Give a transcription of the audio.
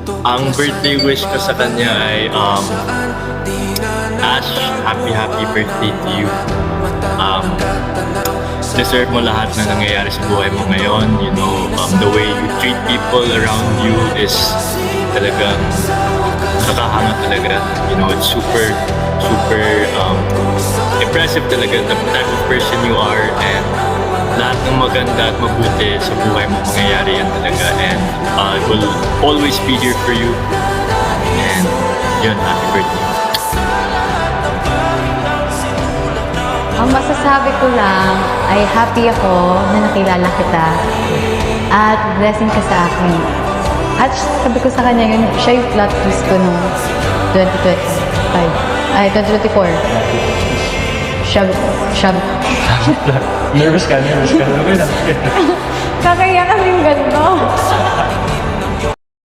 Ang birthday wish ko sa kanya ay, Ash, happy birthday to you. Deserve mo lahat na nangyayari sa buhay mo ngayon. You know, the way you treat people around you is talagang nakakahanga talaga. You know, it's super impressive talaga the type of person you are, and lahat ng maganda at mabuti sa buhay mo mangyayari yan talaga, and I will always be here for you, and yun, happy birthday. Ang masasabi ko lang ay happy ako na nakilala kita at blessing ka sa akin. At sabi ko sa kanya yun, siya yung plot twist ko nung 2024. Siya. Nervous ka. Okay lang. Kakaya kaming ganito.